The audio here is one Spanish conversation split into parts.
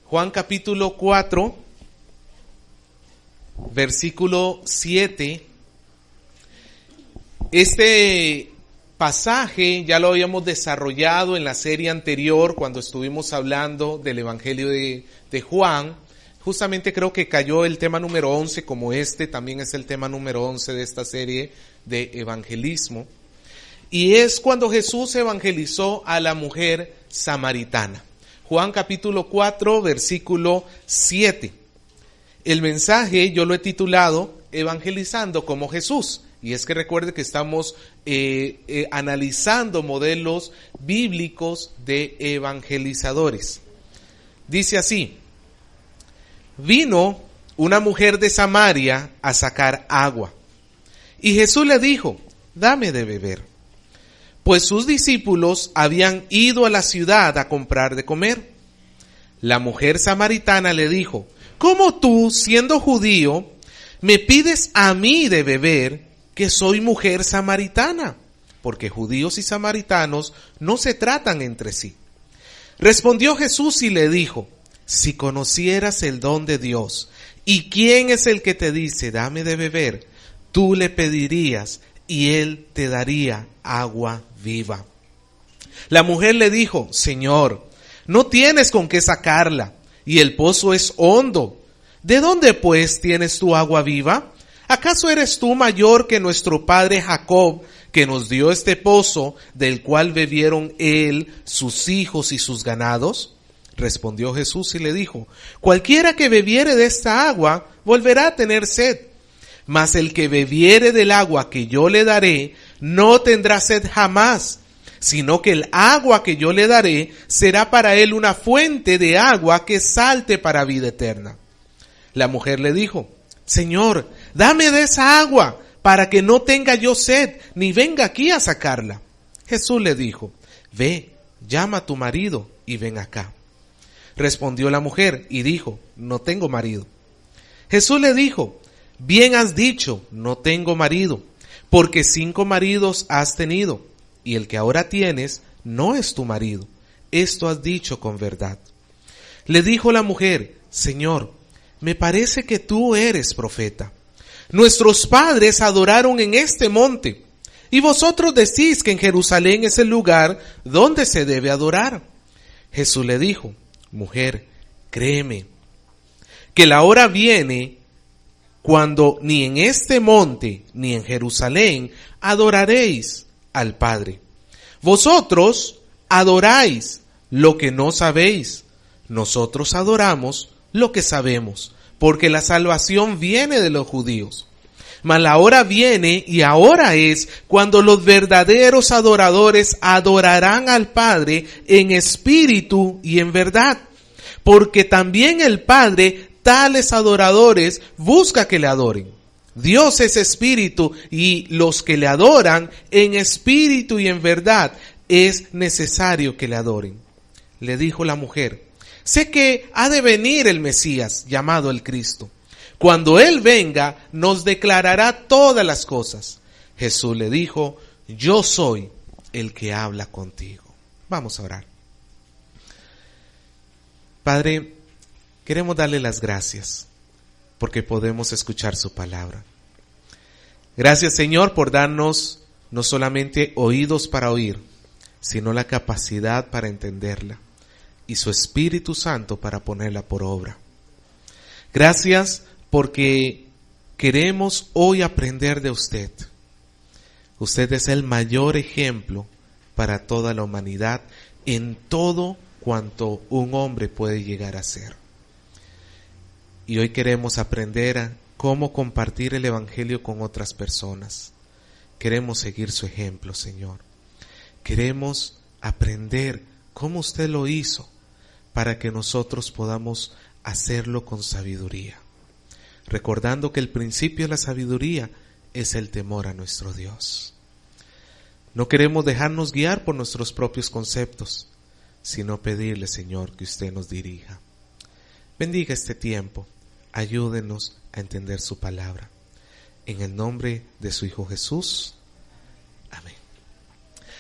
Juan capítulo 4, versículo 7. Este pasaje ya lo habíamos desarrollado en la serie anterior cuando estuvimos hablando del Evangelio de Juan. Justamente creo que cayó el tema número 11, como este también es el tema número 11 de esta serie de evangelismo. Y es cuando Jesús evangelizó a la mujer samaritana. Juan capítulo 4, versículo 7. El mensaje yo lo he titulado Evangelizando como Jesús. Y es que recuerde que estamos analizando modelos bíblicos de evangelizadores. Dice así: vino una mujer de Samaria a sacar agua. Y Jesús le dijo: dame de beber. Pues sus discípulos habían ido a la ciudad a comprar de comer. La mujer samaritana le dijo: ¿cómo tú, siendo judío, me pides a mí de beber, que soy mujer samaritana? Porque judíos y samaritanos no se tratan entre sí. Respondió Jesús y le dijo: si conocieras el don de Dios, y quién es el que te dice dame de beber, tú le pedirías y él te daría agua viva. La mujer le dijo: Señor, no tienes con qué sacarla, y el pozo es hondo. ¿De dónde pues tienes tu agua viva? ¿Acaso eres tú mayor que nuestro padre Jacob, que nos dio este pozo, del cual bebieron él, sus hijos y sus ganados? Respondió Jesús y le dijo: cualquiera que bebiere de esta agua volverá a tener sed. Mas el que bebiere del agua que yo le daré, no tendrá sed jamás, sino que el agua que yo le daré será para él una fuente de agua que salte para vida eterna. La mujer le dijo: Señor, dame de esa agua, para que no tenga yo sed, ni venga aquí a sacarla. Jesús le dijo: ve, llama a tu marido y ven acá. Respondió la mujer y dijo: no tengo marido. Jesús le dijo: bien has dicho, no tengo marido, porque 5 maridos has tenido, y el que ahora tienes no es tu marido. Esto has dicho con verdad. Le dijo la mujer: Señor, me parece que tú eres profeta. Nuestros padres adoraron en este monte, y vosotros decís que en Jerusalén es el lugar donde se debe adorar. Jesús le dijo: mujer, créeme, que la hora viene cuando ni en este monte ni en Jerusalén adoraréis al Padre. Vosotros adoráis lo que no sabéis, nosotros adoramos lo que sabemos, porque la salvación viene de los judíos. Mas la hora viene y ahora es cuando los verdaderos adoradores adorarán al Padre en espíritu y en verdad, porque también el Padre tales adoradores busca que le adoren. Dios es espíritu, y los que le adoran en espíritu y en verdad es necesario que le adoren. Le dijo la mujer: sé que ha de venir el Mesías, llamado el Cristo. Cuando él venga, nos declarará todas las cosas. Jesús le dijo: yo soy el que habla contigo. Vamos a orar. Padre, queremos darle las gracias porque podemos escuchar su palabra. Gracias, Señor, por darnos no solamente oídos para oír, sino la capacidad para entenderla y su Espíritu Santo para ponerla por obra. Gracias porque queremos hoy aprender de usted. Usted es el mayor ejemplo para toda la humanidad en todo cuanto un hombre puede llegar a ser. Y hoy queremos aprender a cómo compartir el Evangelio con otras personas. Queremos seguir su ejemplo, Señor. Queremos aprender cómo usted lo hizo para que nosotros podamos hacerlo con sabiduría. Recordando que el principio de la sabiduría es el temor a nuestro Dios. No queremos dejarnos guiar por nuestros propios conceptos, sino pedirle, Señor, que usted nos dirija. Bendiga este tiempo. Ayúdenos a entender su palabra. En el nombre de su Hijo Jesús. Amén.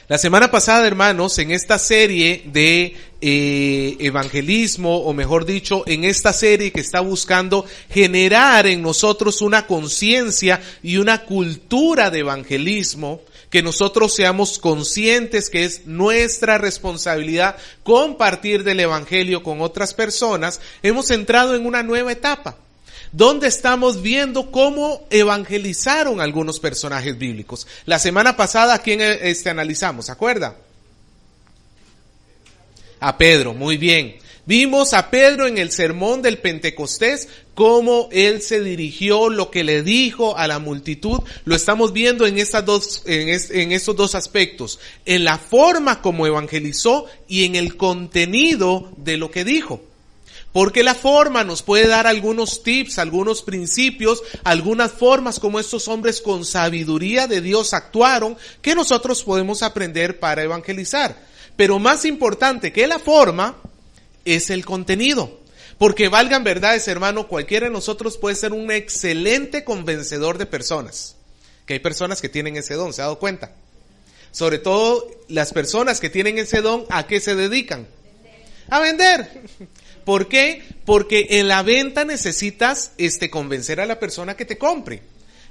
La semana pasada, hermanos, en esta serie de evangelismo, o mejor dicho, en esta serie que está buscando generar en nosotros una conciencia y una cultura de evangelismo, que nosotros seamos conscientes que es nuestra responsabilidad compartir del evangelio con otras personas, hemos entrado en una nueva etapa, donde estamos viendo cómo evangelizaron algunos personajes bíblicos. La semana pasada, ¿a quién analizamos? ¿Se acuerda? A Pedro, muy bien. Vimos a Pedro en el sermón del Pentecostés, cómo él se dirigió, lo que le dijo a la multitud. Lo estamos viendo en estos dos aspectos, en la forma como evangelizó y en el contenido de lo que dijo. Porque la forma nos puede dar algunos tips, algunos principios, algunas formas como estos hombres con sabiduría de Dios actuaron, que nosotros podemos aprender para evangelizar. Pero más importante que la forma es el contenido. Porque valgan verdades, hermano, cualquiera de nosotros puede ser un excelente convencedor de personas. Que hay personas que tienen ese don, ¿se ha dado cuenta? Sobre todo las personas que tienen ese don, ¿a qué se dedican? A vender. ¿Por qué? Porque en la venta necesitas convencer a la persona que te compre.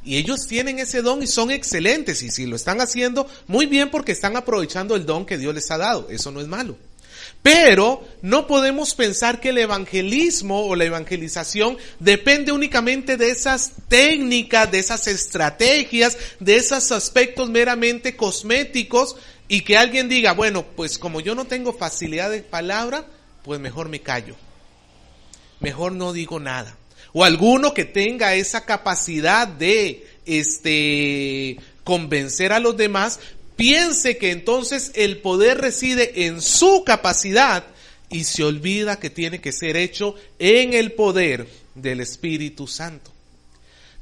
Y ellos tienen ese don y son excelentes. Y si lo están haciendo, muy bien, porque están aprovechando el don que Dios les ha dado. Eso no es malo. Pero no podemos pensar que el evangelismo o la evangelización depende únicamente de esas técnicas, de esas estrategias, de esos aspectos meramente cosméticos, y que alguien diga, bueno, pues como yo no tengo facilidad de palabra, pues mejor me callo. Mejor no digo nada. O alguno que tenga esa capacidad de convencer a los demás, piense que entonces el poder reside en su capacidad y se olvida que tiene que ser hecho en el poder del Espíritu Santo.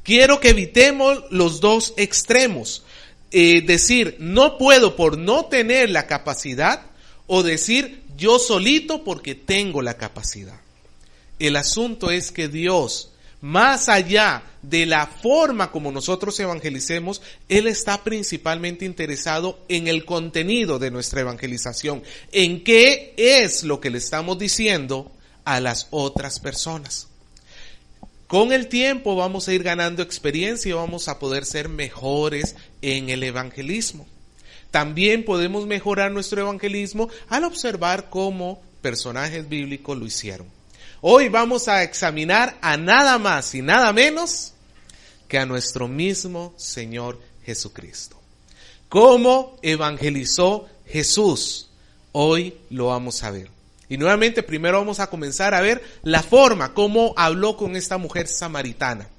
Quiero que evitemos los dos extremos. Decir, no puedo por no tener la capacidad, o decir, yo solito porque tengo la capacidad. El asunto es que Dios, más allá de la forma como nosotros evangelicemos, Él está principalmente interesado en el contenido de nuestra evangelización, en qué es lo que le estamos diciendo a las otras personas. Con el tiempo vamos a ir ganando experiencia y vamos a poder ser mejores en el evangelismo. También podemos mejorar nuestro evangelismo al observar cómo personajes bíblicos lo hicieron. Hoy vamos a examinar a nada más y nada menos que a nuestro mismo Señor Jesucristo. ¿Cómo evangelizó Jesús? Hoy lo vamos a ver. Y nuevamente primero vamos a comenzar a ver la forma, cómo habló con esta mujer samaritana.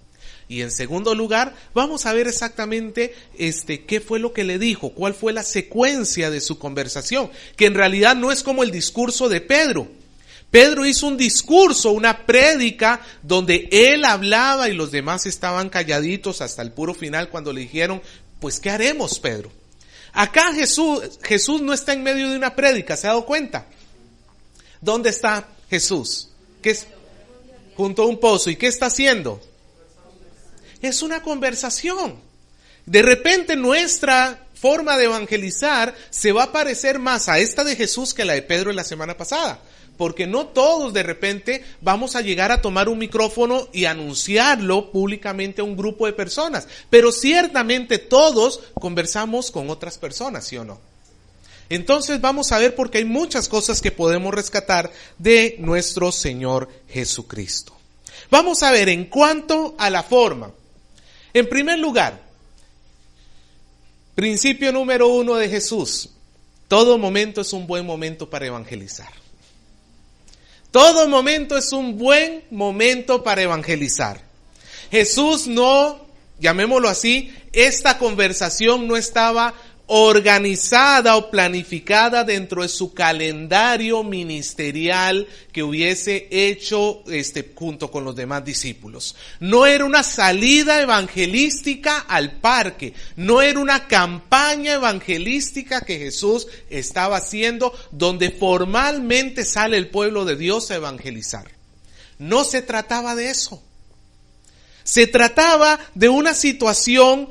Y en segundo lugar, vamos a ver exactamente qué fue lo que le dijo, cuál fue la secuencia de su conversación, que en realidad no es como el discurso de Pedro. Pedro hizo un discurso, una prédica, donde él hablaba y los demás estaban calladitos hasta el puro final cuando le dijeron, pues ¿qué haremos, Pedro? Acá Jesús no está en medio de una prédica, ¿se ha dado cuenta? ¿Dónde está Jesús? ¿Qué es? Junto a un pozo. ¿Y qué está haciendo? Es una conversación. De repente nuestra forma de evangelizar se va a parecer más a esta de Jesús que a la de Pedro en la semana pasada. Porque no todos de repente vamos a llegar a tomar un micrófono y anunciarlo públicamente a un grupo de personas. Pero ciertamente todos conversamos con otras personas, ¿sí o no? Entonces vamos a ver, porque hay muchas cosas que podemos rescatar de nuestro Señor Jesucristo. Vamos a ver en cuanto a la forma. En primer lugar, principio número 1 de Jesús. Todo momento es un buen momento para evangelizar. Todo momento es un buen momento para evangelizar. Jesús no, llamémoslo así, esta conversación no estaba organizada o planificada dentro de su calendario ministerial que hubiese hecho junto con los demás discípulos. No era una salida evangelística al parque, no era una campaña evangelística que Jesús estaba haciendo donde formalmente sale el pueblo de Dios a evangelizar. No se trataba de eso. Se trataba de una situación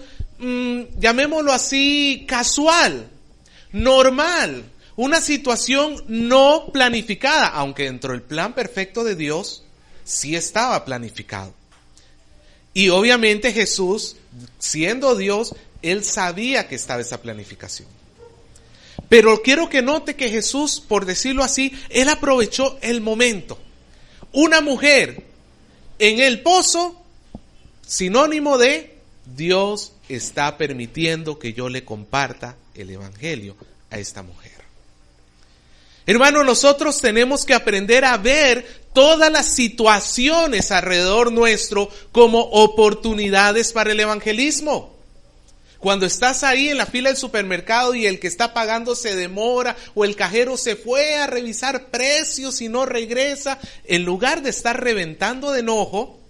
llamémoslo así, casual. normal, una situación no planificada, aunque dentro del plan perfecto de Dios sí estaba planificado. Y obviamente Jesús, siendo Dios, Él sabía que estaba esa planificación. Pero quiero que note que Jesús, por decirlo así, Él aprovechó el momento. Una mujer en el pozo, sinónimo de Dios está permitiendo que yo le comparta el evangelio a esta mujer. Hermano, nosotros tenemos que aprender a ver todas las situaciones alrededor nuestro como oportunidades para el evangelismo. Cuando estás ahí en la fila del supermercado y el que está pagando se demora o el cajero se fue a revisar precios y no regresa, en lugar de estar reventando de enojo,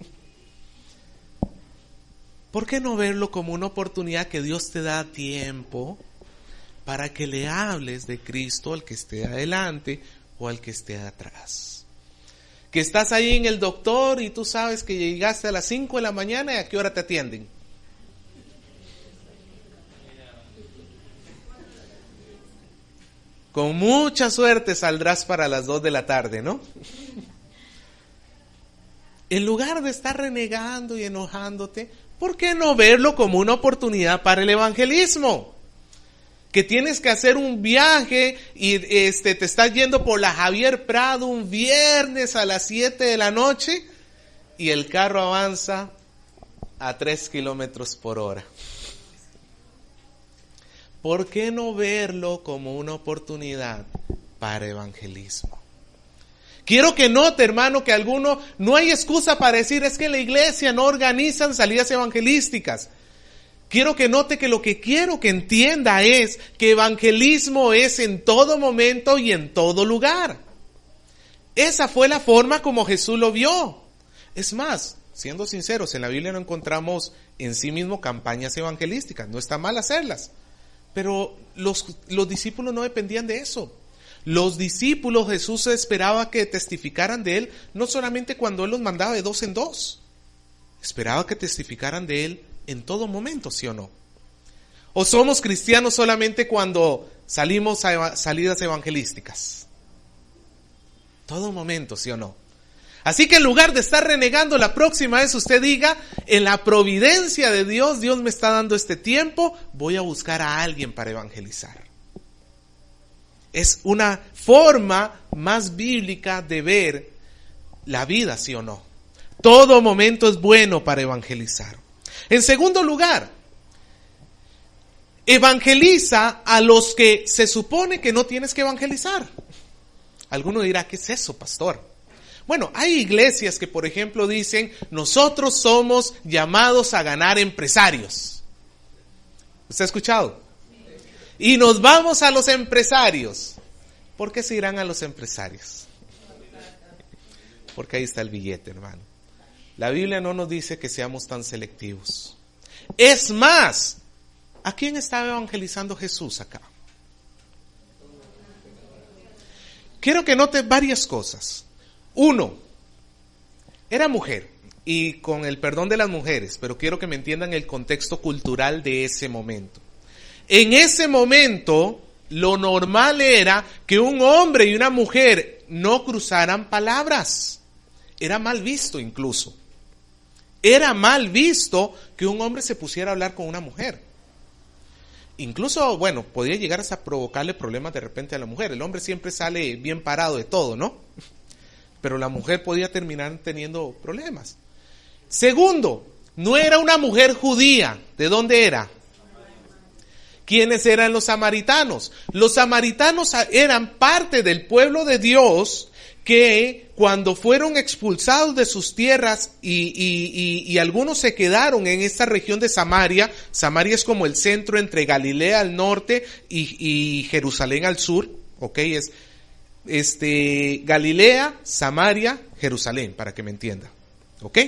¿por qué no verlo como una oportunidad que Dios te da tiempo para que le hables de Cristo al que esté adelante o al que esté atrás? Que estás ahí en el doctor y tú sabes que llegaste a las 5 de la mañana y ¿a qué hora te atienden? Con mucha suerte saldrás para las 2 de la tarde, ¿no? En lugar de estar renegando y enojándote, ¿por qué no verlo como una oportunidad para el evangelismo? Que tienes que hacer un viaje y te estás yendo por la Javier Prado un viernes a las 7 de la noche y el carro avanza a 3 kilómetros por hora. ¿Por qué no verlo como una oportunidad para evangelismo? Quiero que note, hermano, que no hay excusa para decir es que en la iglesia no organizan salidas evangelísticas. Quiero que note que lo que quiero que entienda es que evangelismo es en todo momento y en todo lugar. Esa fue la forma como Jesús lo vio. Es más, siendo sinceros, en la Biblia no encontramos en sí mismo campañas evangelísticas. No está mal hacerlas. Pero los discípulos no dependían de eso. Los discípulos, Jesús esperaba que testificaran de Él, no solamente cuando Él los mandaba de 2 en 2. Esperaba que testificaran de Él en todo momento, ¿sí o no? ¿O somos cristianos solamente cuando salimos a salidas evangelísticas? Todo momento, ¿sí o no? Así que en lugar de estar renegando, la próxima vez usted diga, en la providencia de Dios, Dios me está dando este tiempo, voy a buscar a alguien para evangelizar. Es una forma más bíblica de ver la vida, ¿sí o no? Todo momento es bueno para evangelizar. En segundo lugar, evangeliza a los que se supone que no tienes que evangelizar. Alguno dirá, ¿qué es eso, pastor? Bueno, hay iglesias que, por ejemplo, dicen, nosotros somos llamados a ganar empresarios. ¿Usted ha escuchado? Y nos vamos a los empresarios. ¿Por qué se irán a los empresarios? Porque ahí está el billete, hermano. La Biblia no nos dice que seamos tan selectivos. Es más, ¿a quién estaba evangelizando Jesús acá? Quiero que note varias cosas. 1, era mujer, y con el perdón de las mujeres, pero quiero que me entiendan el contexto cultural de ese momento. En ese momento, lo normal era que un hombre y una mujer no cruzaran palabras. Era mal visto incluso. Era mal visto que un hombre se pusiera a hablar con una mujer. Incluso, bueno, podía llegar hasta provocarle problemas de repente a la mujer. El hombre siempre sale bien parado de todo, ¿no? Pero la mujer podía terminar teniendo problemas. Segundo, no era una mujer judía. ¿De dónde era? ¿Quiénes eran los samaritanos? Los samaritanos eran parte del pueblo de Dios que cuando fueron expulsados de sus tierras y algunos se quedaron en esta región de Samaria. Samaria es como el centro entre Galilea al norte y Jerusalén al sur. ¿Ok? Es Galilea, Samaria, Jerusalén, para que me entienda. ¿Ok?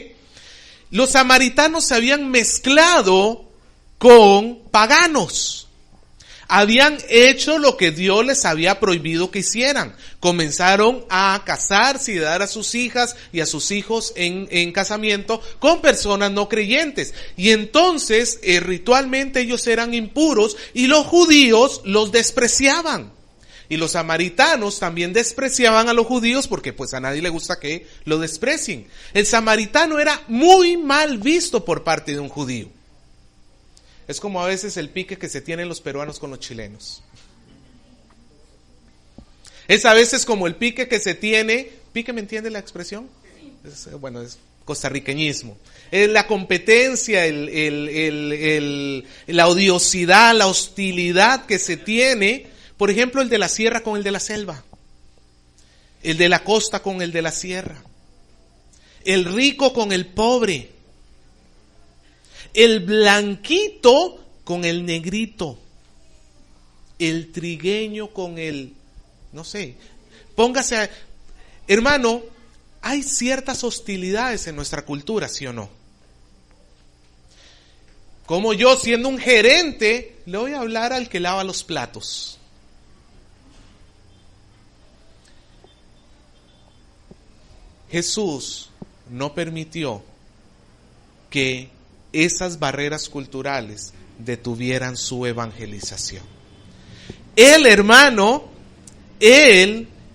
Los samaritanos se habían mezclado con paganos. Habían hecho lo que Dios les había prohibido que hicieran. Comenzaron a casarse y dar a sus hijas y a sus hijos en casamiento con personas no creyentes. Y entonces, ritualmente ellos eran impuros y los judíos los despreciaban. Y los samaritanos también despreciaban a los judíos porque pues a nadie le gusta que lo desprecien. El samaritano era muy mal visto por parte de un judío. Es como a veces el pique que se tienen los peruanos con los chilenos. Es a veces como el pique que se tiene, ¿pique me entiende la expresión? Es costarriqueñismo. Es la competencia, la odiosidad, la hostilidad que se tiene. Por ejemplo, el de la sierra con el de la selva. El de la costa con el de la sierra. El rico con el pobre. El blanquito con el negrito. El trigueño con el, no sé. Hermano, hay ciertas hostilidades en nuestra cultura, ¿sí o no? Como yo, siendo un gerente, le voy a hablar al que lava los platos. Jesús no permitió que esas barreras culturales detuvieran su evangelización. Él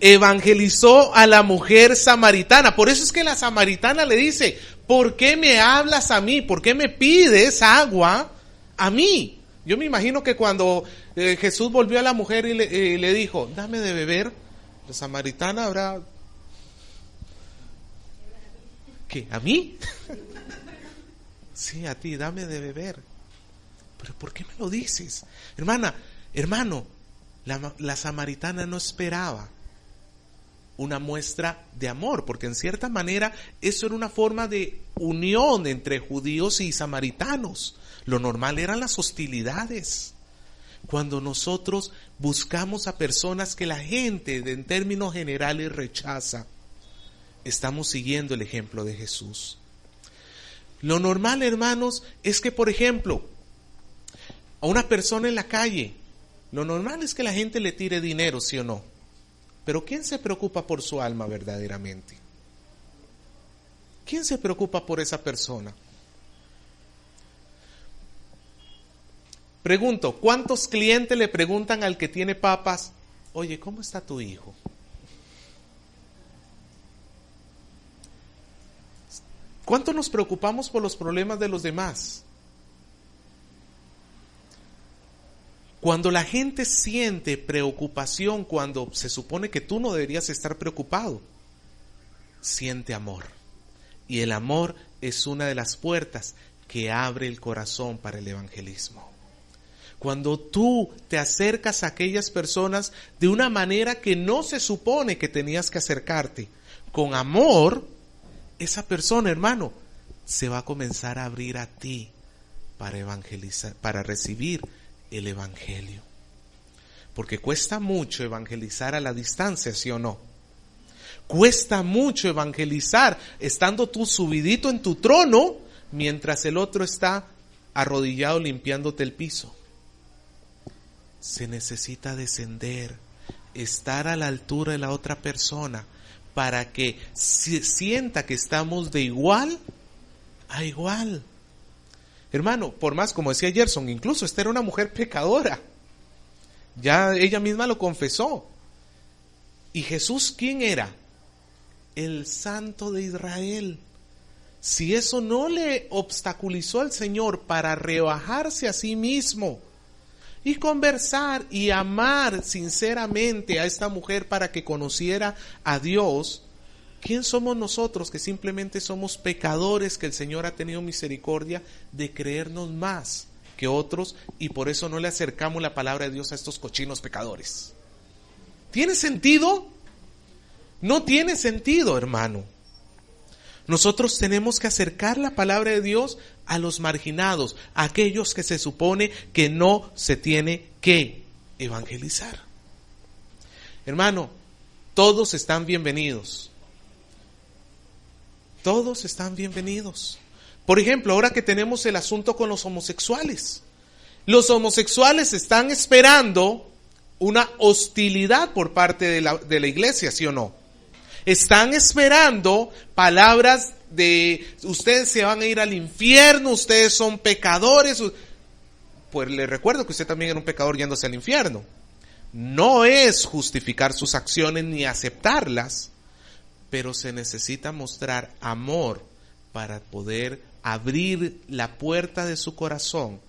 evangelizó a la mujer samaritana. Por eso es que la samaritana le dice, ¿por qué me hablas a mí? ¿Por qué me pides agua a mí? Yo me imagino que cuando Jesús volvió a la mujer y le dijo, dame de beber, la samaritana habrá... ¿Qué? ¿A mí? Sí, a ti, dame de beber. ¿Pero por qué me lo dices? Hermano, la samaritana no esperaba una muestra de amor, porque en cierta manera eso era una forma de unión entre judíos y samaritanos. Lo normal eran las hostilidades. Cuando nosotros buscamos a personas que la gente en términos generales rechaza, estamos siguiendo el ejemplo de Jesús. Lo normal, hermanos, es que, por ejemplo, a una persona en la calle, lo normal es que la gente le tire dinero, ¿sí o no? Pero ¿quién se preocupa por su alma verdaderamente? ¿Quién se preocupa por esa persona? Pregunto, ¿cuántos clientes le preguntan al que tiene papas, oye, ¿cómo está tu hijo? ¿Cuánto nos preocupamos por los problemas de los demás? Cuando la gente siente preocupación, cuando se supone que tú no deberías estar preocupado, siente amor. Y el amor es una de las puertas que abre el corazón para el evangelismo. Cuando tú te acercas a aquellas personas de una manera que no se supone que tenías que acercarte, con amor, esa persona, hermano, se va a comenzar a abrir a ti para evangelizar, para recibir el evangelio. Porque cuesta mucho evangelizar a la distancia, ¿sí o no? Cuesta mucho evangelizar estando tú subidito en tu trono mientras el otro está arrodillado limpiándote el piso. Se necesita descender, estar a la altura de la otra persona para que sienta que estamos de igual a igual. Hermano, por más, como decía Gerson, incluso esta era una mujer pecadora. Ya ella misma lo confesó. ¿Y Jesús quién era? El Santo de Israel. Si eso no le obstaculizó al Señor para rebajarse a sí mismo y conversar y amar sinceramente a esta mujer para que conociera a Dios, ¿quién somos nosotros que simplemente somos pecadores que el Señor ha tenido misericordia de creernos más que otros y por eso no le acercamos la palabra de Dios a estos cochinos pecadores? ¿Tiene sentido? No tiene sentido, hermano. Nosotros tenemos que acercar la palabra de Dios a los marginados, a aquellos que se supone que no se tiene que evangelizar. Hermano, todos están bienvenidos. Todos están bienvenidos. Por ejemplo, ahora que tenemos el asunto con los homosexuales, Los homosexuales están esperando una hostilidad por parte de la iglesia, ¿sí o no? Están esperando palabras de ustedes se van a ir al infierno, ustedes son pecadores. Pues le recuerdo que usted también era un pecador yéndose al infierno. No es justificar sus acciones ni aceptarlas, pero se necesita mostrar amor para poder abrir la puerta de su corazón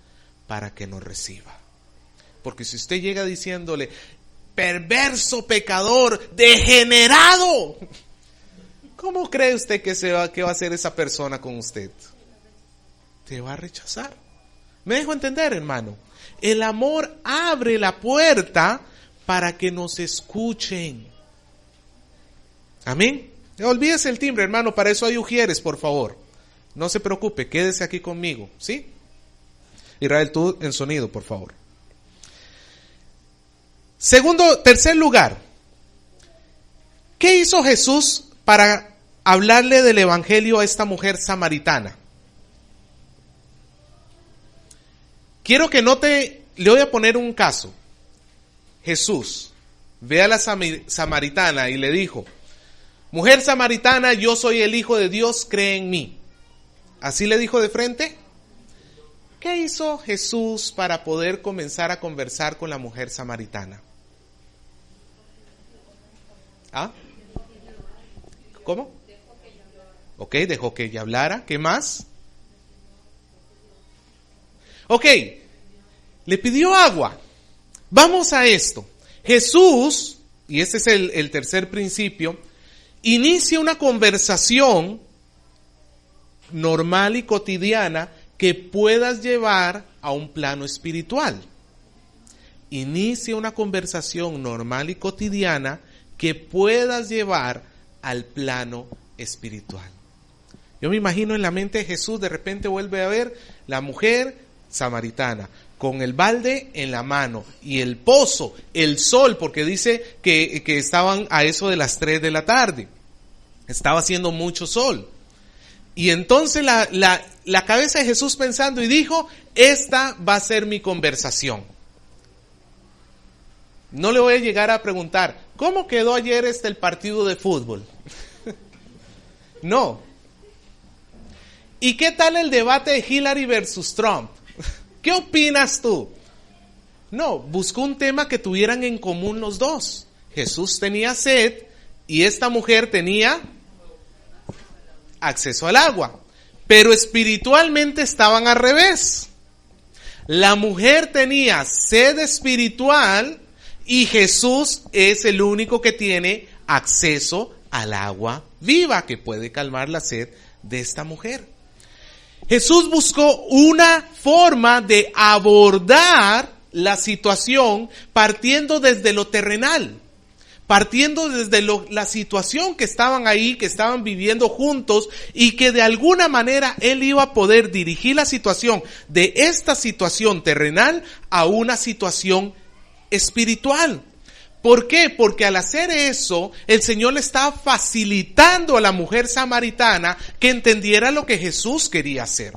para que nos reciba. Porque si usted llega diciéndole, perverso, pecador, degenerado, ¿cómo cree usted que va a hacer esa persona con usted? Te va a rechazar. ¿Me dejo entender, hermano? El amor abre la puerta para que nos escuchen. Amén. No olvídese el timbre, hermano, para eso hay ujieres, por favor. No se preocupe, quédese aquí conmigo, ¿sí? Israel, tú en sonido, por favor. Tercer lugar, ¿qué hizo Jesús para hablarle del evangelio a esta mujer samaritana? Quiero que note, le voy a poner un caso. Jesús ve a la samaritana y le dijo, mujer samaritana, yo soy el Hijo de Dios, cree en mí. ¿Así le dijo de frente? ¿Qué hizo Jesús para poder comenzar a conversar con la mujer samaritana? ¿Ah? ¿Cómo? Ok, dejó que ella hablara. ¿Qué más? Ok, le pidió agua. Vamos a esto. Jesús, y este es el tercer principio, inicia una conversación normal y cotidiana que puedas llevar a un plano espiritual. Inicia una conversación normal y cotidiana que puedas llevar al plano espiritual. Yo me imagino en la mente de Jesús, de repente vuelve a ver la mujer samaritana con el balde en la mano y el pozo, el sol, porque dice que estaban a eso de las 3 de la tarde. Estaba haciendo mucho sol. Y entonces la cabeza de Jesús pensando y dijo, esta va a ser mi conversación. No le voy a llegar a preguntar, ¿cómo quedó ayer el partido de fútbol? No. ¿Y qué tal el debate de Hillary versus Trump? ¿Qué opinas tú? No, buscó un tema que tuvieran en común los dos. Jesús tenía sed y esta mujer tenía acceso al agua. Pero espiritualmente estaban al revés. La mujer tenía sed espiritual y Jesús es el único que tiene acceso al agua viva que puede calmar la sed de esta mujer. Jesús buscó una forma de abordar la situación partiendo desde lo terrenal, partiendo desde la situación que estaban ahí, que estaban viviendo juntos y que de alguna manera él iba a poder dirigir la situación de esta situación terrenal a una situación espiritual. ¿Por qué? Porque al hacer eso, el Señor le estaba facilitando a la mujer samaritana que entendiera lo que Jesús quería hacer.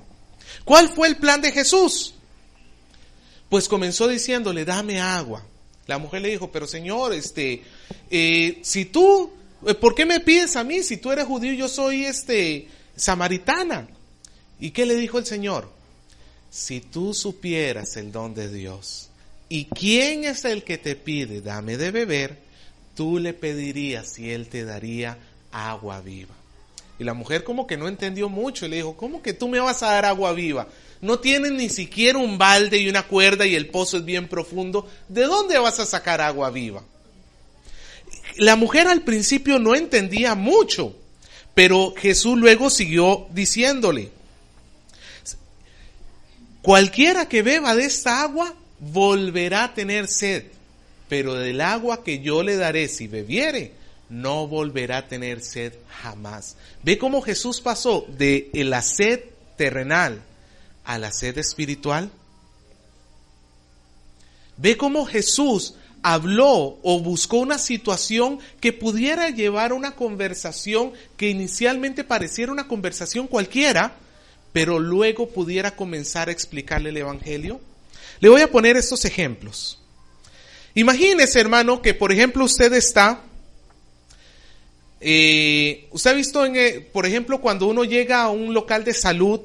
¿Cuál fue el plan de Jesús? Pues comenzó diciéndole, dame agua. La mujer le dijo, pero Señor, si tú, ¿por qué me pides a mí? Si tú eres judío, yo soy samaritana. ¿Y qué le dijo el Señor? Si tú supieras el don de Dios, ¿y quién es el que te pide, dame de beber? Tú le pedirías y él te daría agua viva. Y la mujer como que no entendió mucho y le dijo, ¿cómo que tú me vas a dar agua viva? No tienes ni siquiera un balde y una cuerda y el pozo es bien profundo. ¿De dónde vas a sacar agua viva? La mujer al principio no entendía mucho, pero Jesús luego siguió diciéndole, cualquiera que beba de esta agua volverá a tener sed, pero del agua que yo le daré si bebiere, no volverá a tener sed jamás. ¿Ve cómo Jesús pasó de la sed terrenal a la sed espiritual? ¿Ve cómo Jesús habló o buscó una situación que pudiera llevar a una conversación que inicialmente pareciera una conversación cualquiera, pero luego pudiera comenzar a explicarle el evangelio? Le voy a poner estos ejemplos. Imagínese, hermano, que por ejemplo usted está, usted ha visto, por ejemplo, cuando uno llega a un local de salud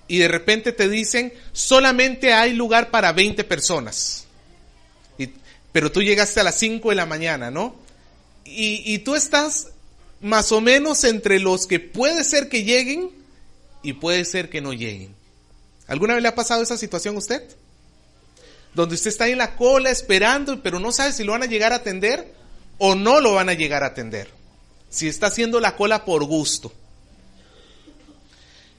y de repente te dicen, solamente hay lugar para 20 personas. Pero tú llegaste a las 5 de la mañana, ¿no? Y tú estás más o menos entre los que puede ser que lleguen y puede ser que no lleguen. ¿Alguna vez le ha pasado esa situación a usted? Donde usted está ahí en la cola esperando, pero no sabe si lo van a llegar a atender o no lo van a llegar a atender. Si está haciendo la cola por gusto.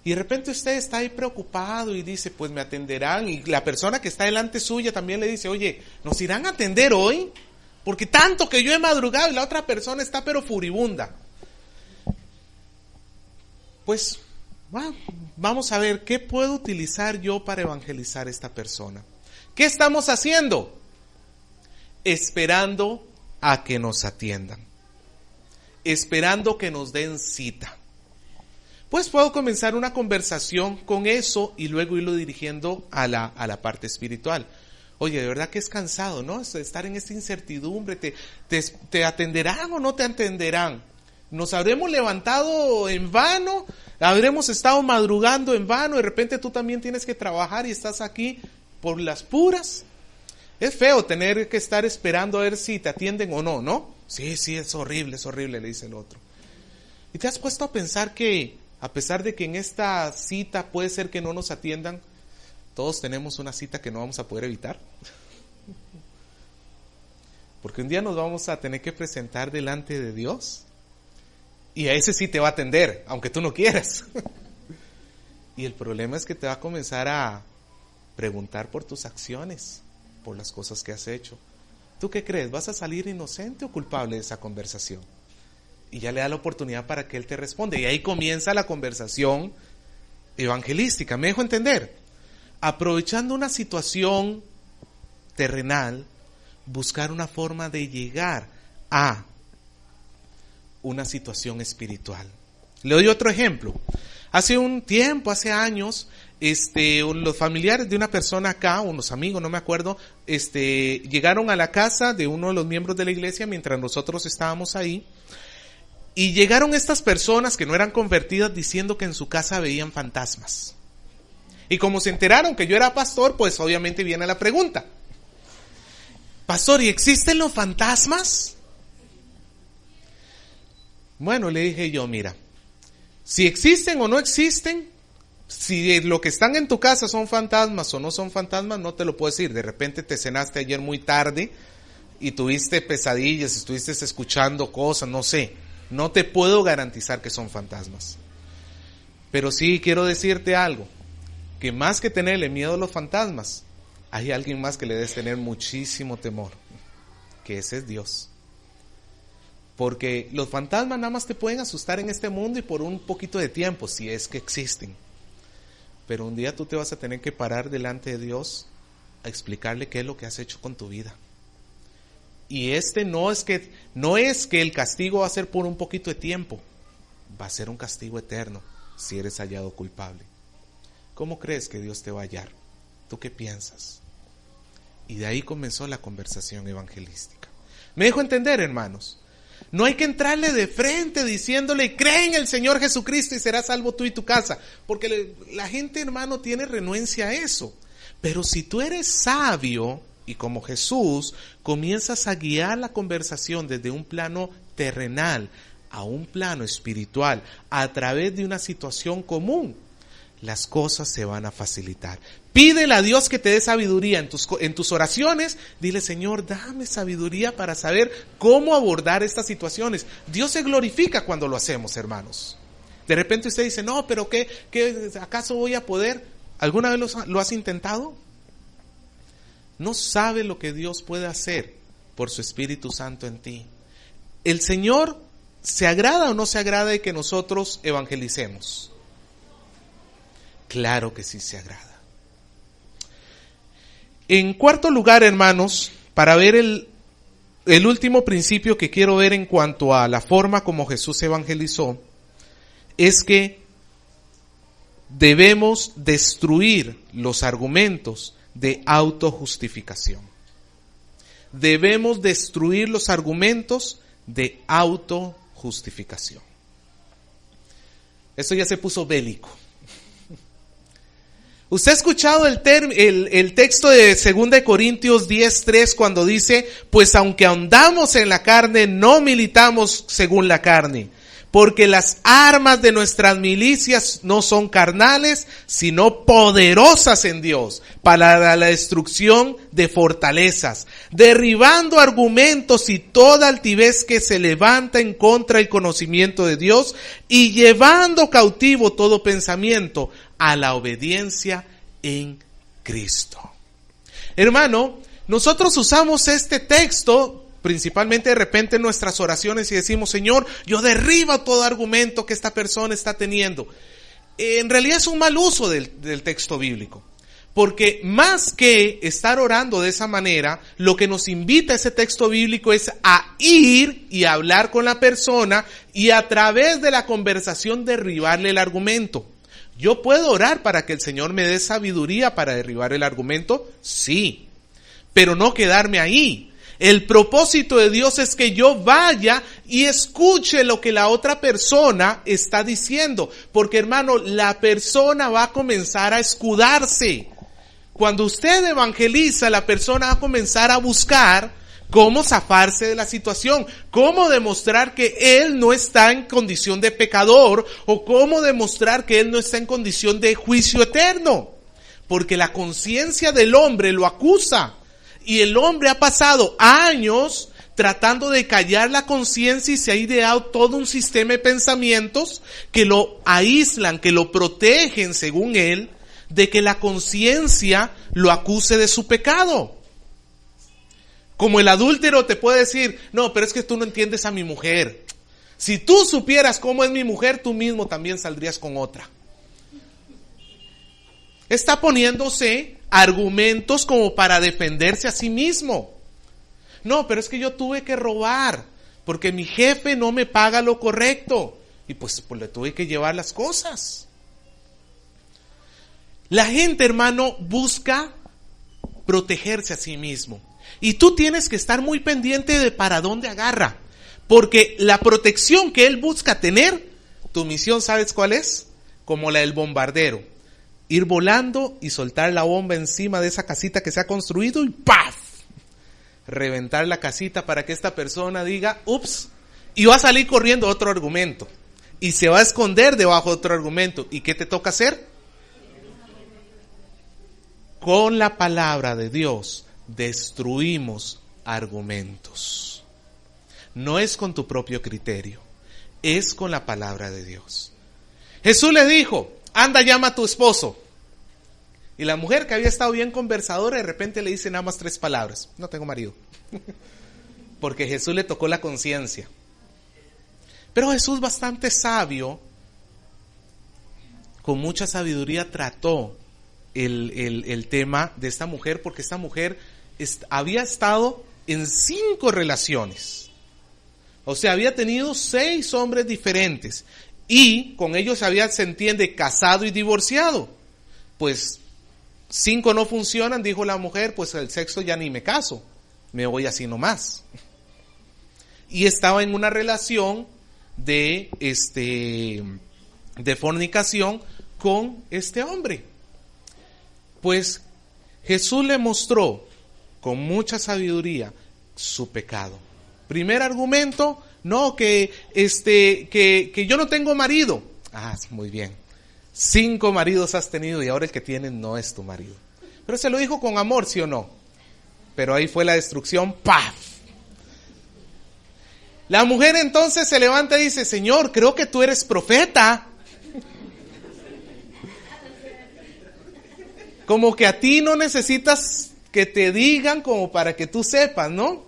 Y de repente usted está ahí preocupado y dice, pues me atenderán. Y la persona que está delante suya también le dice, oye, ¿nos irán a atender hoy? Porque tanto que yo he madrugado y la otra persona está pero furibunda. Pues vamos a ver, ¿qué puedo utilizar yo para evangelizar a esta persona? ¿Qué estamos haciendo? Esperando a que nos atiendan. Esperando que nos den cita. Pues puedo comenzar una conversación con eso y luego irlo dirigiendo a la parte espiritual. Oye, de verdad que es cansado, ¿no? Estar en esta incertidumbre. ¿Te atenderán o no te atenderán? ¿Nos habremos levantado en vano? ¿Habremos estado madrugando en vano? De repente tú también tienes que trabajar y estás aquí por las puras. Es feo tener que estar esperando a ver si te atienden o no, ¿no? Sí, es horrible, le dice el otro. ¿Y te has puesto a pensar que a pesar de que en esta cita puede ser que no nos atiendan, todos tenemos una cita que no vamos a poder evitar? Porque un día nos vamos a tener que presentar delante de Dios y a ese sí te va a atender, aunque tú no quieras. Y el problema es que te va a comenzar a preguntar por tus acciones, por las cosas que has hecho. ¿Tú qué crees? ¿Vas a salir inocente o culpable de esa conversación? Y ya le da la oportunidad para que él te responda. Y ahí comienza la conversación evangelística. ¿Me dejo entender? Aprovechando una situación terrenal, buscar una forma de llegar a una situación espiritual. Le doy otro ejemplo. Hace un tiempo, hace años, los familiares de una persona acá, unos amigos, no me acuerdo, llegaron a la casa de uno de los miembros de la iglesia mientras nosotros estábamos ahí. Y llegaron estas personas que no eran convertidas diciendo que en su casa veían fantasmas. Y como se enteraron que yo era pastor, pues obviamente viene la pregunta. Pastor, ¿y existen los fantasmas? Bueno, le dije yo, mira, si existen o no existen, si lo que están en tu casa son fantasmas o no son fantasmas, no te lo puedo decir. De repente te cenaste ayer muy tarde y tuviste pesadillas, estuviste escuchando cosas, no sé. No te puedo garantizar que son fantasmas. Pero sí quiero decirte algo, que más que tenerle miedo a los fantasmas, hay alguien más que le debes tener muchísimo temor, que ese es Dios. Porque los fantasmas nada más te pueden asustar en este mundo y por un poquito de tiempo, si es que existen. Pero un día tú te vas a tener que parar delante de Dios a explicarle qué es lo que has hecho con tu vida. Y no es que el castigo va a ser por un poquito de tiempo, va a ser un castigo eterno si eres hallado culpable. ¿Cómo crees que Dios te va a hallar? ¿Tú qué piensas? Y de ahí comenzó la conversación evangelística. ¿Me dejo entender, hermanos? No hay que entrarle de frente diciéndole, cree en el Señor Jesucristo y serás salvo tú y tu casa. Porque la gente, hermano, tiene renuencia a eso. Pero si tú eres sabio y como Jesús, comienzas a guiar la conversación desde un plano terrenal a un plano espiritual a través de una situación común, las cosas se van a facilitar. Pídele a Dios que te dé sabiduría en tus oraciones. Dile, Señor, dame sabiduría para saber cómo abordar estas situaciones. Dios se glorifica cuando lo hacemos, hermanos. De repente usted dice, no, pero ¿qué acaso voy a poder? ¿Alguna vez lo has intentado? No sabe lo que Dios puede hacer por su Espíritu Santo en ti. ¿El Señor se agrada o no se agrada de que nosotros evangelicemos? Claro que sí se agrada. En cuarto lugar, hermanos, para ver el último principio que quiero ver en cuanto a la forma como Jesús evangelizó, es que debemos destruir los argumentos de autojustificación. Debemos destruir los argumentos de autojustificación. Esto ya se puso bélico. ¿Usted ha escuchado el texto de 2 Corintios 10:3 cuando dice, pues aunque andamos en la carne, no militamos según la carne? Porque las armas de nuestras milicias no son carnales, sino poderosas en Dios, para la destrucción de fortalezas, derribando argumentos y toda altivez que se levanta en contra del conocimiento de Dios, y llevando cautivo todo pensamiento a la obediencia en Cristo. Hermano, nosotros usamos este texto principalmente de repente en nuestras oraciones y decimos, Señor, yo derribo todo argumento que esta persona está teniendo. En realidad es un mal uso del texto bíblico, porque más que estar orando de esa manera, lo que nos invita ese texto bíblico es a ir y hablar con la persona y a través de la conversación derribarle el argumento. ¿Yo puedo orar para que el Señor me dé sabiduría para derribar el argumento? Sí, pero no quedarme ahí. El propósito de Dios es que yo vaya y escuche lo que la otra persona está diciendo. Porque, hermano, la persona va a comenzar a escudarse. Cuando usted evangeliza, la persona va a comenzar a buscar cómo zafarse de la situación, cómo demostrar que él no está en condición de pecador o cómo demostrar que él no está en condición de juicio eterno. Porque la conciencia del hombre lo acusa. Y el hombre ha pasado años tratando de callar la conciencia y se ha ideado todo un sistema de pensamientos que lo aíslan, que lo protegen, según él, de que la conciencia lo acuse de su pecado. Como el adúltero te puede decir, no, pero es que tú no entiendes a mi mujer. Si tú supieras cómo es mi mujer, tú mismo también saldrías con otra. Está poniéndose argumentos como para defenderse a sí mismo. No, pero es que yo tuve que robar porque mi jefe no me paga lo correcto y pues le tuve que llevar las cosas. La gente, hermano, busca protegerse a sí mismo y tú tienes que estar muy pendiente de para dónde agarra, porque la protección que él busca tener, tu misión, ¿sabes cuál es? Como la del bombardero. Ir volando y soltar la bomba encima de esa casita que se ha construido y ¡paf! Reventar la casita para que esta persona diga, ups, y va a salir corriendo otro argumento. Y se va a esconder debajo de otro argumento. ¿Y qué te toca hacer? Con la palabra de Dios destruimos argumentos. No es con tu propio criterio, es con la palabra de Dios. Jesús le dijo, anda, llama a tu esposo. Y la mujer, que había estado bien conversadora, de repente le dice nada más 3 palabras. No tengo marido. Porque Jesús le tocó la conciencia. Pero Jesús, bastante sabio, con mucha sabiduría trató el tema de esta mujer, porque esta mujer había estado en 5 relaciones. O sea, había tenido 6 hombres diferentes. Y con ellos se entiende, casado y divorciado. Pues 5 no funcionan, dijo la mujer, pues el sexto ya ni me caso, me voy así nomás. Y estaba en una relación de fornicación con este hombre. Pues Jesús le mostró con mucha sabiduría su pecado. Primer argumento, no, que yo no tengo marido. Ah, muy bien. 5 maridos has tenido y ahora el que tienes no es tu marido. Pero se lo dijo con amor, ¿sí o no? Pero ahí fue la destrucción, ¡paf! La mujer entonces se levanta y dice, Señor, creo que tú eres profeta. Como que a ti no necesitas que te digan como para que tú sepas, ¿no?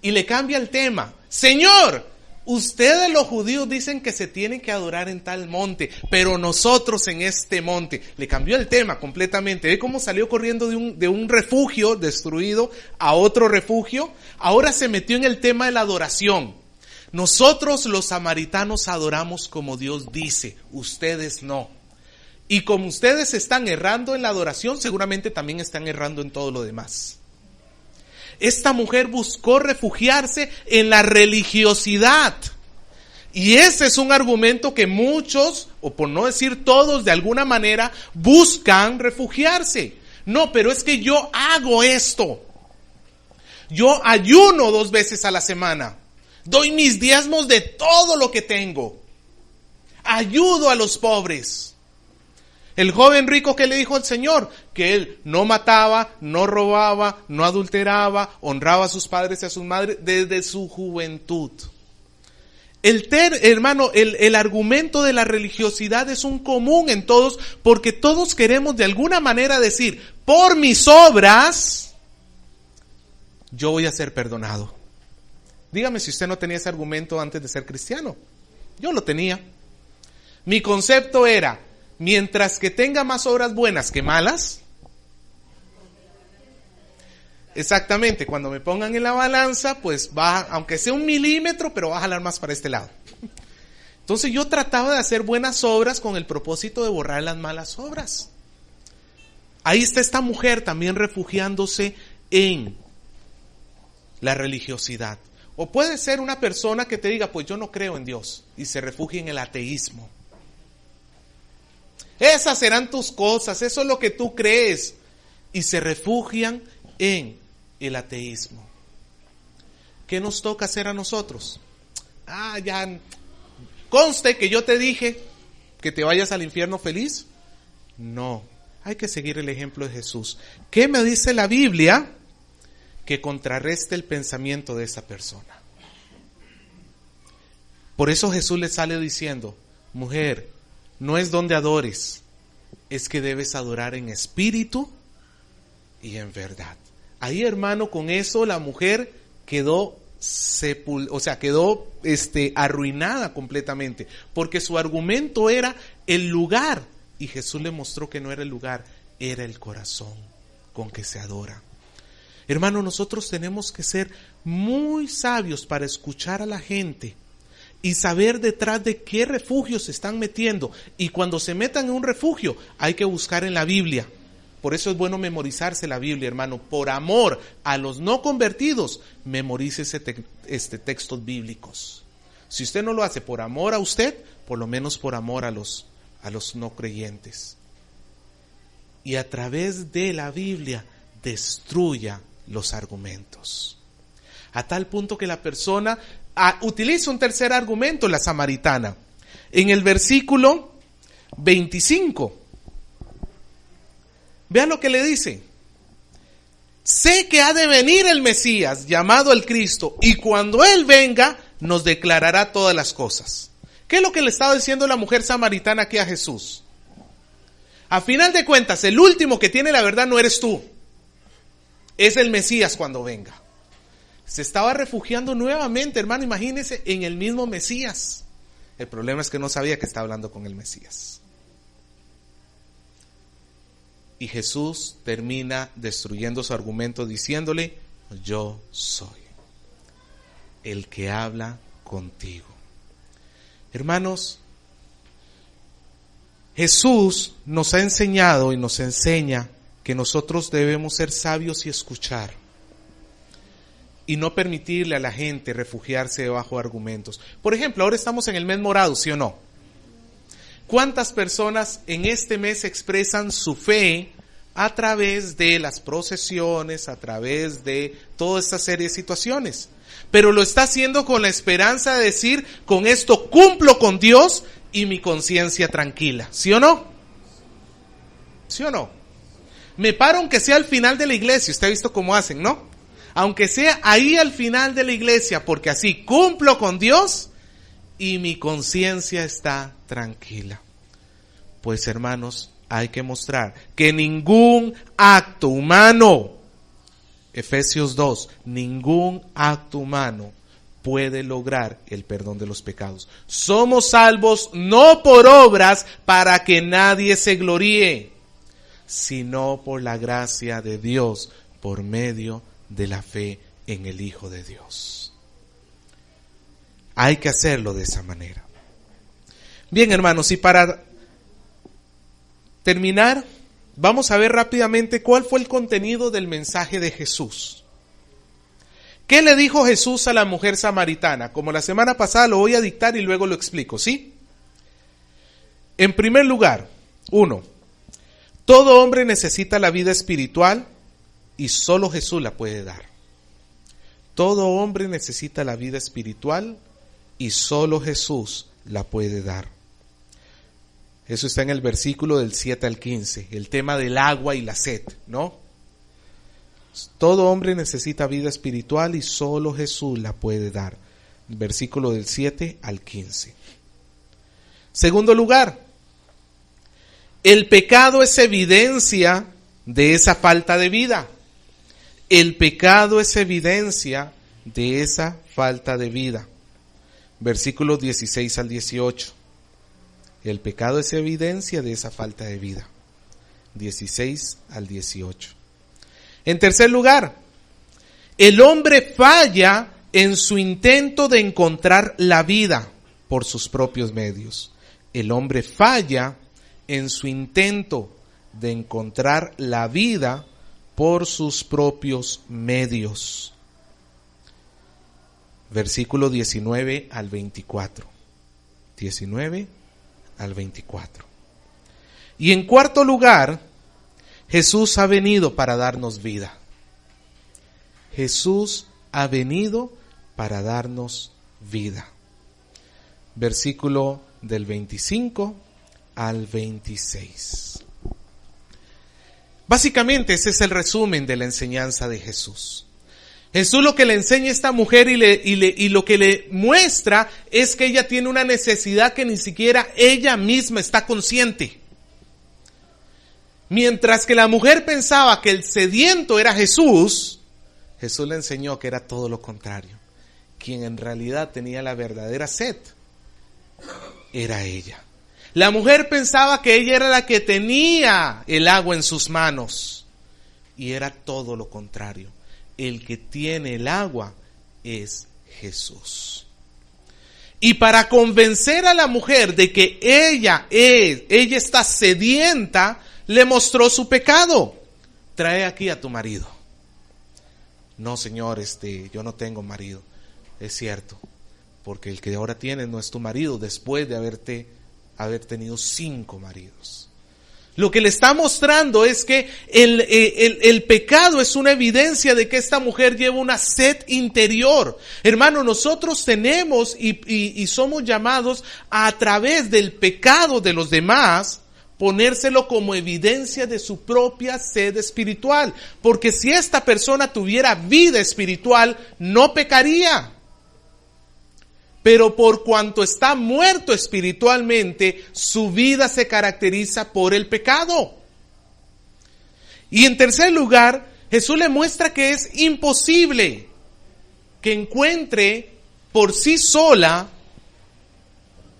Y le cambia el tema. Señor, ustedes los judíos dicen que se tienen que adorar en tal monte, pero nosotros en este monte. Le cambió el tema completamente. ¿Ve cómo salió corriendo de un refugio destruido a otro refugio? Ahora se metió en el tema de la adoración. Nosotros los samaritanos adoramos como Dios dice, ustedes no. Y como ustedes están errando en la adoración, seguramente también están errando en todo lo demás. Esta mujer buscó refugiarse en la religiosidad. Y ese es un argumento que muchos, o por no decir todos, de alguna manera, buscan refugiarse. No, pero es que yo hago esto. Yo ayuno 2 veces a la semana. Doy mis diezmos de todo lo que tengo. Ayudo a los pobres. El joven rico, ¿qué le dijo al Señor? Que él no mataba, no robaba, no adulteraba, honraba a sus padres y a sus madres desde su juventud. Hermano, el argumento de la religiosidad es un común en todos, porque todos queremos de alguna manera decir, por mis obras, yo voy a ser perdonado. Dígame si usted no tenía ese argumento antes de ser cristiano. Yo lo tenía. Mi concepto era, mientras que tenga más obras buenas que malas, exactamente, cuando me pongan en la balanza, pues va, aunque sea 1 milímetro, pero va a jalar más para este lado. Entonces yo trataba de hacer buenas obras con el propósito de borrar las malas obras. Ahí está esta mujer también refugiándose en la religiosidad. O puede ser una persona que te diga, pues yo no creo en Dios, y se refugia en el ateísmo. Esas serán tus cosas, eso es lo que tú crees. Y se refugian en el ateísmo. ¿Qué nos toca hacer a nosotros? Ya conste que yo te dije que te vayas al infierno feliz. No, hay que seguir el ejemplo de Jesús. ¿Qué me dice la Biblia? Que contrarreste el pensamiento de esa persona. Por eso Jesús le sale diciendo, mujer, no es donde adores, es que debes adorar en espíritu y en verdad. Ahí, hermano, con eso la mujer quedó arruinada completamente, porque su argumento era el lugar, y Jesús le mostró que no era el lugar, era el corazón con que se adora. Hermano, nosotros tenemos que ser muy sabios para escuchar a la gente y saber detrás de qué refugio se están metiendo. Y cuando se metan en un refugio, hay que buscar en la Biblia. Por eso es bueno memorizarse la Biblia, hermano. Por amor a los no convertidos, memorícese textos bíblicos. Si usted no lo hace por amor a usted, por lo menos por amor a los no creyentes. Y a través de la Biblia, destruya los argumentos. A tal punto que la persona utiliza un tercer argumento, la samaritana. En el versículo 25, vean lo que le dice. Sé que ha de venir el Mesías, llamado el Cristo, y cuando Él venga, nos declarará todas las cosas. ¿Qué es lo que le estaba diciendo la mujer samaritana aquí a Jesús? A final de cuentas, el último que tiene la verdad no eres tú. Es el Mesías cuando venga. Se estaba refugiando nuevamente, hermano, imagínese, en el mismo Mesías. El problema es que no sabía que estaba hablando con el Mesías. Y Jesús termina destruyendo su argumento diciéndole, yo soy el que habla contigo. Hermanos, Jesús nos ha enseñado y nos enseña que nosotros debemos ser sabios y escuchar. Y no permitirle a la gente refugiarse debajo de argumentos. Por ejemplo, ahora estamos en el mes morado, ¿sí o no? ¿Cuántas personas en este mes expresan su fe a través de las procesiones, a través de toda esta serie de situaciones? Pero lo está haciendo con la esperanza de decir, con esto cumplo con Dios y mi conciencia tranquila, ¿sí o no? ¿Sí o no? Me paro aunque sea al final de la iglesia, usted ha visto cómo hacen, ¿no? Aunque sea ahí al final de la iglesia, porque así cumplo con Dios y mi conciencia está tranquila. Pues, hermanos, hay que mostrar que ningún acto humano, Efesios 2, ningún acto humano puede lograr el perdón de los pecados. Somos salvos no por obras para que nadie se gloríe, sino por la gracia de Dios, por medio de la fe en el Hijo de Dios. Hay que hacerlo de esa manera. Bien, hermanos, y para terminar, vamos a ver rápidamente cuál fue el contenido del mensaje de Jesús. ¿Qué le dijo Jesús a la mujer samaritana? Como la semana pasada lo voy a dictar y luego lo explico, ¿sí? En primer lugar, 1. Todo hombre necesita la vida espiritual y solo Jesús la puede dar. Todo hombre necesita la vida espiritual y solo Jesús la puede dar. Eso está en el versículo del 7 al 15, el tema del agua y la sed, ¿no? Todo hombre necesita vida espiritual y solo Jesús la puede dar. Versículo del 7 al 15. Segundo lugar, el pecado es evidencia de esa falta de vida. El pecado es evidencia de esa falta de vida. Versículos 16 al 18. El pecado es evidencia de esa falta de vida. 16 al 18. En tercer lugar, el hombre falla en su intento de encontrar la vida por sus propios medios. El hombre falla en su intento de encontrar la vida por sus propios medios. Versículo 19 al 24. 19 al 24. Y en cuarto lugar, Jesús ha venido para darnos vida. Jesús ha venido para darnos vida. Versículo del 25 al 26. Básicamente ese es el resumen de la enseñanza de Jesús. Jesús lo que le enseña a esta mujer y lo que le muestra es que ella tiene una necesidad que ni siquiera ella misma está consciente. Mientras que la mujer pensaba que el sediento era Jesús, Jesús le enseñó que era todo lo contrario. Quien en realidad tenía la verdadera sed era ella. La mujer pensaba que ella era la que tenía el agua en sus manos y era todo lo contrario. El que tiene el agua es Jesús. Y para convencer a la mujer de que ella está sedienta, le mostró su pecado. Trae aquí a tu marido. No, señor, yo no tengo marido. Es cierto, porque el que ahora tienes no es tu marido después de haber tenido 5 maridos. Lo que le está mostrando es que el pecado es una evidencia de que esta mujer lleva una sed interior. Hermano, nosotros tenemos y somos llamados a través del pecado de los demás ponérselo como evidencia de su propia sed espiritual. Porque si esta persona tuviera vida espiritual, no pecaría. Pero por cuanto está muerto espiritualmente, su vida se caracteriza por el pecado. Y en tercer lugar, Jesús le muestra que es imposible que encuentre por sí sola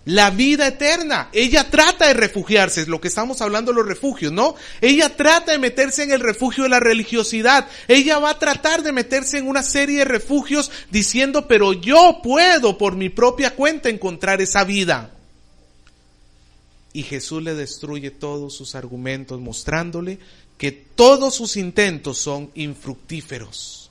la vida eterna. Ella trata de refugiarse, es lo que estamos hablando de los refugios, ¿no? Ella trata de meterse en el refugio de la religiosidad. Ella va a tratar de meterse en una serie de refugios diciendo, pero yo puedo por mi propia cuenta encontrar esa vida. Y Jesús le destruye todos sus argumentos, mostrándole que todos sus intentos son infructíferos.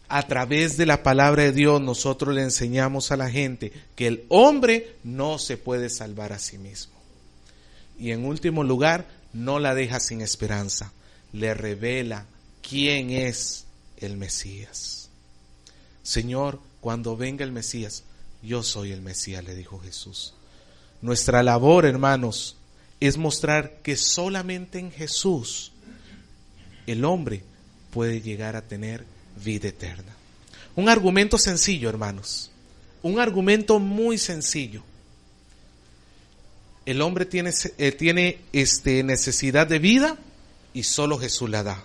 A través de la palabra de Dios nosotros le enseñamos a la gente que el hombre no se puede salvar a sí mismo. Y en último lugar, no la deja sin esperanza. Le revela quién es el Mesías. Señor, cuando venga el Mesías, yo soy el Mesías, le dijo Jesús. Nuestra labor, hermanos, es mostrar que solamente en Jesús el hombre puede llegar a tener vida eterna. Un argumento sencillo, hermanos. Un argumento muy sencillo. El hombre tiene necesidad de vida y solo Jesús la da.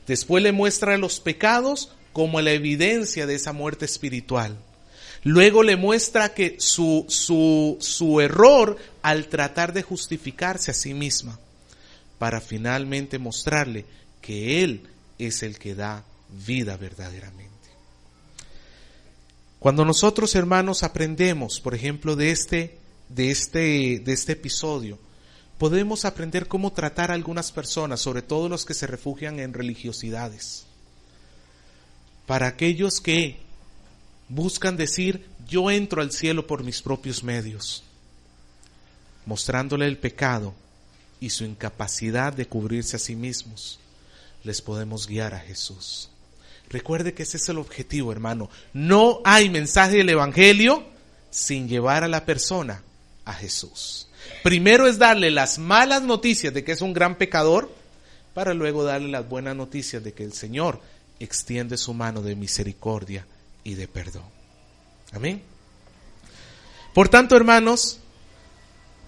Después le muestra los pecados como la evidencia de esa muerte espiritual. Luego le muestra que su error al tratar de justificarse a sí misma, para finalmente mostrarle que Él es el que da vida verdaderamente. Cuando nosotros, hermanos, aprendemos, por ejemplo, de este episodio, podemos aprender cómo tratar a algunas personas, sobre todo los que se refugian en religiosidades. Para aquellos que buscan decir, yo entro al cielo por mis propios medios, mostrándole el pecado y su incapacidad de cubrirse a sí mismos, les podemos guiar a Jesús. Recuerde que ese es el objetivo, hermano. No hay mensaje del Evangelio sin llevar a la persona a Jesús. Primero es darle las malas noticias de que es un gran pecador, para luego darle las buenas noticias de que el Señor extiende su mano de misericordia y de perdón. Amén. Por tanto, hermanos,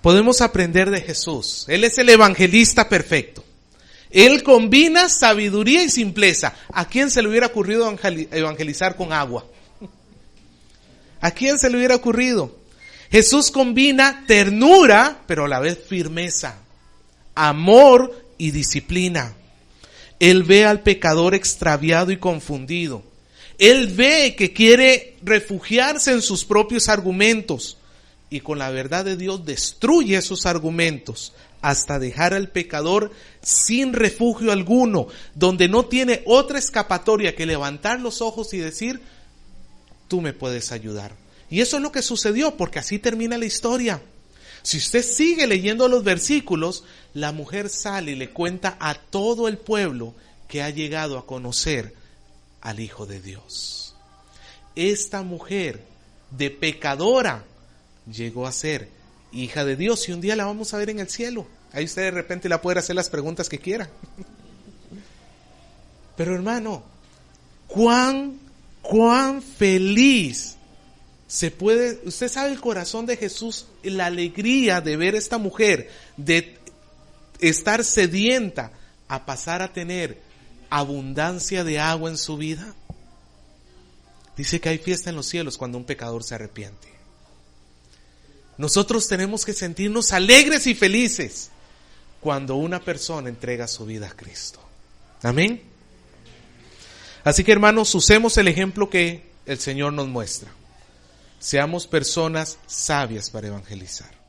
podemos aprender de Jesús. Él es el evangelista perfecto. Él combina sabiduría y simpleza. ¿A quién se le hubiera ocurrido evangelizar con agua? ¿A quién se le hubiera ocurrido? Jesús combina ternura, pero a la vez firmeza, amor y disciplina. Él ve al pecador extraviado y confundido. Él ve que quiere refugiarse en sus propios argumentos y con la verdad de Dios destruye esos argumentos hasta dejar al pecador sin refugio alguno, donde no tiene otra escapatoria que levantar los ojos y decir, tú me puedes ayudar. Y eso es lo que sucedió, porque así termina la historia. Si usted sigue leyendo los versículos, la mujer sale y le cuenta a todo el pueblo que ha llegado a conocer al Hijo de Dios. Esta mujer de pecadora llegó a ser hija de Dios y un día la vamos a ver en el cielo. Ahí usted de repente la puede hacer las preguntas que quiera. Pero hermano, cuán feliz se puede, usted sabe el corazón de Jesús, la alegría de ver a esta mujer, de estar sedienta a pasar a tener abundancia de agua en su vida. Dice que hay fiesta en los cielos cuando un pecador se arrepiente. Nosotros tenemos que sentirnos alegres y felices cuando una persona entrega su vida a Cristo. Amén. Así que hermanos, usemos el ejemplo que el Señor nos muestra. Seamos personas sabias para evangelizar.